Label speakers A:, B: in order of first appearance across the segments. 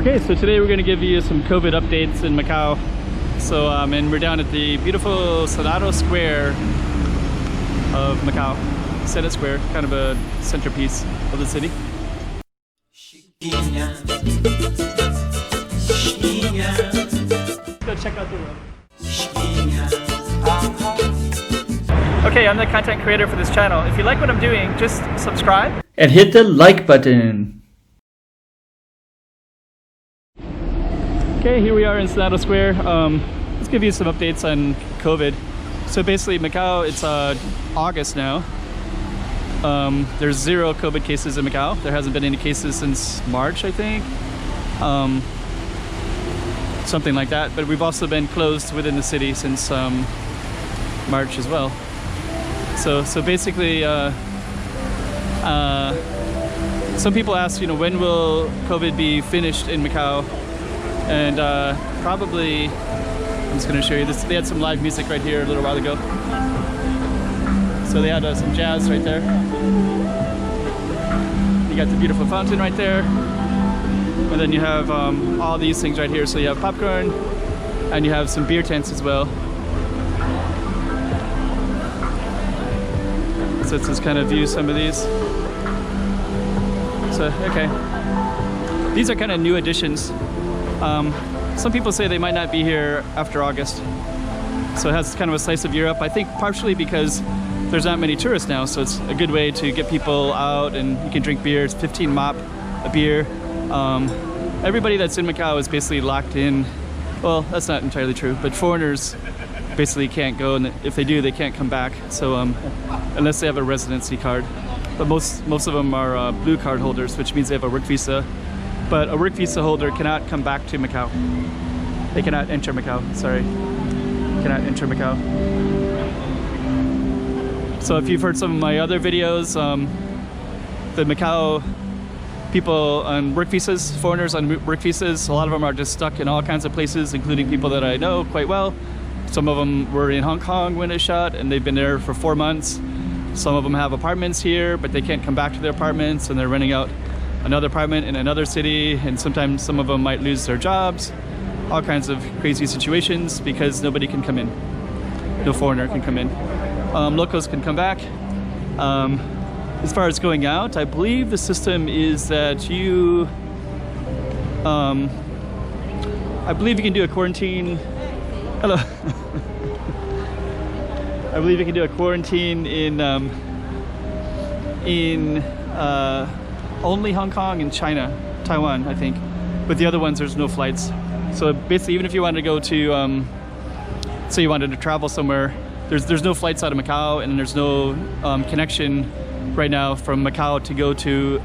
A: Okay, so today we're going to give you some COVID updates in Macau. So, and we're down at the beautiful Senado Square of Macau. Senate Square, kind of a centerpiece of the city. Let's go check out the room. Okay, I'm the content creator for this channel. If you like what I'm doing, just subscribe and hit the like button. Okay, here we are in Senado Square. Let's give you some updates on COVID. So basically, Macau, it's August now. There's 0 COVID cases in Macau. There hasn't been any cases since March, I think. Something like that. But we've also been closed within the city since March as well. So basically, some people ask, when will COVID be finished in Macau? And probably, I'm just going to show you this. They had some live music right here a little while ago. So they had some jazz right there. You got the beautiful fountain right there. And then you have all these things right here. So you have popcorn and you have some beer tents as well. So let's just kind of view some of these. So, okay. These are kind of new additions. Some people say they might not be here after August. So it has kind of a slice of Europe. I think partially because there's not many tourists now, so it's a good way to get people out and you can drink beer. It's 15 mop a beer. Everybody that's in Macau is basically locked in. Well, that's not entirely true, but foreigners basically can't go, and if they do, they can't come back. So unless they have a residency card. But most of them are blue card holders, which means they have a work visa. But a work visa holder cannot come back to Macau. They cannot enter Macau, sorry. Cannot enter Macau. So if you've heard some of my other videos, the Macau people on work visas, foreigners on work visas, a lot of them are just stuck in all kinds of places, including people that I know quite well. Some of them were in Hong Kong when it shut, and they've been there for 4 months. Some of them have apartments here, but they can't come back to their apartments, and they're renting out another apartment in another city, and sometimes some of them might lose their jobs. All kinds of crazy situations because nobody can come in. No foreigner can come in. Locals can come back. As far as going out, I believe the system is that you, I believe you can do a quarantine. Hello. I believe you can do a quarantine in only Hong Kong and China, Taiwan, I think. But the other ones, there's no flights. So basically, even if you wanted to go to, say you wanted to travel somewhere, there's no flights out of Macau, and there's no connection right now from Macau to go to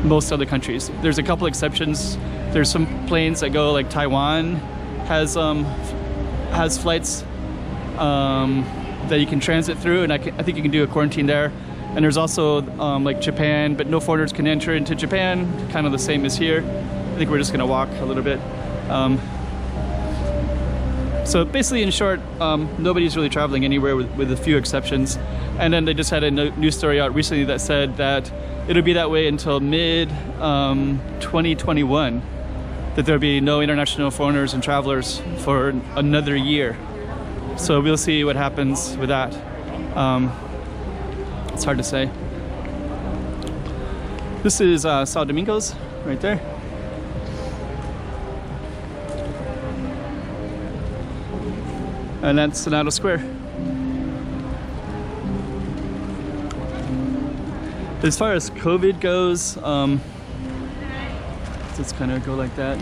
A: most other countries. There's a couple exceptions. There's some planes that go, like Taiwan has flights that you can transit through, and I think you can do a quarantine there. And there's also like Japan, but no foreigners can enter into Japan, kind of the same as here. I think we're just gonna walk a little bit. So basically, in short, nobody's really traveling anywhere with a few exceptions. And then they just had a news story out recently that said that it'll be that way until mid-2021, that there'll be no international foreigners and travelers for another year. So we'll see what happens with that. It's hard to say. This is Sao Domingo's right there. And that's Senado Square. As far as COVID goes, let's kind of go like that.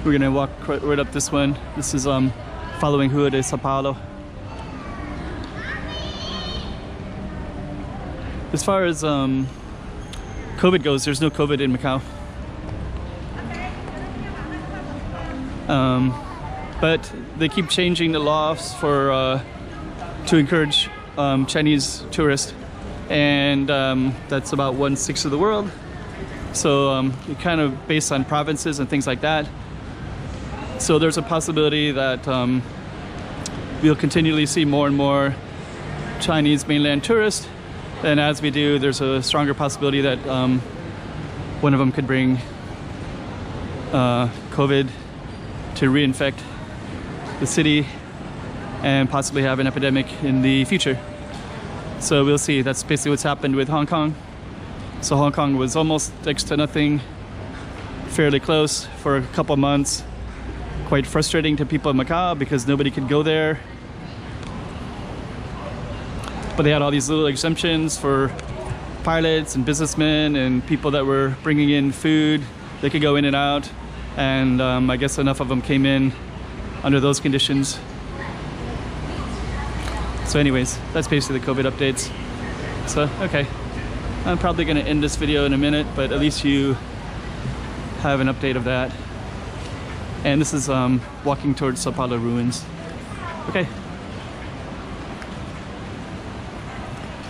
A: We're gonna walk right up this one. This is following Rua de Sao Paulo. As far as COVID goes, there's no COVID in Macau. But they keep changing the laws for to encourage Chinese tourists, and that's about 1/6 of the world. So kind of based on provinces and things like that. So there's a possibility that we'll continually see more and more Chinese mainland tourists And as we do, there's a stronger possibility that one of them could bring COVID to reinfect the city and possibly have an epidemic in the future. So we'll see. That's basically what's happened with Hong Kong. So Hong Kong was almost next to nothing, fairly close for a couple months. Quite frustrating to people in Macau because nobody could go there. But they had all these little exemptions for pilots and businessmen and people that were bringing in food. They could go in and out. And I guess enough of them came in under those conditions. So anyways, that's basically the COVID updates. So, okay. I'm probably gonna end this video in a minute, but at least you have an update of that. And this is walking towards Sao Paulo ruins. Okay.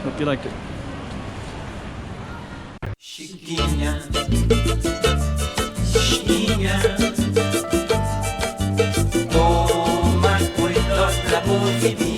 A: Hope you liked it.
B: Chiquinha, Chiquinha, toma cuidado da movimento.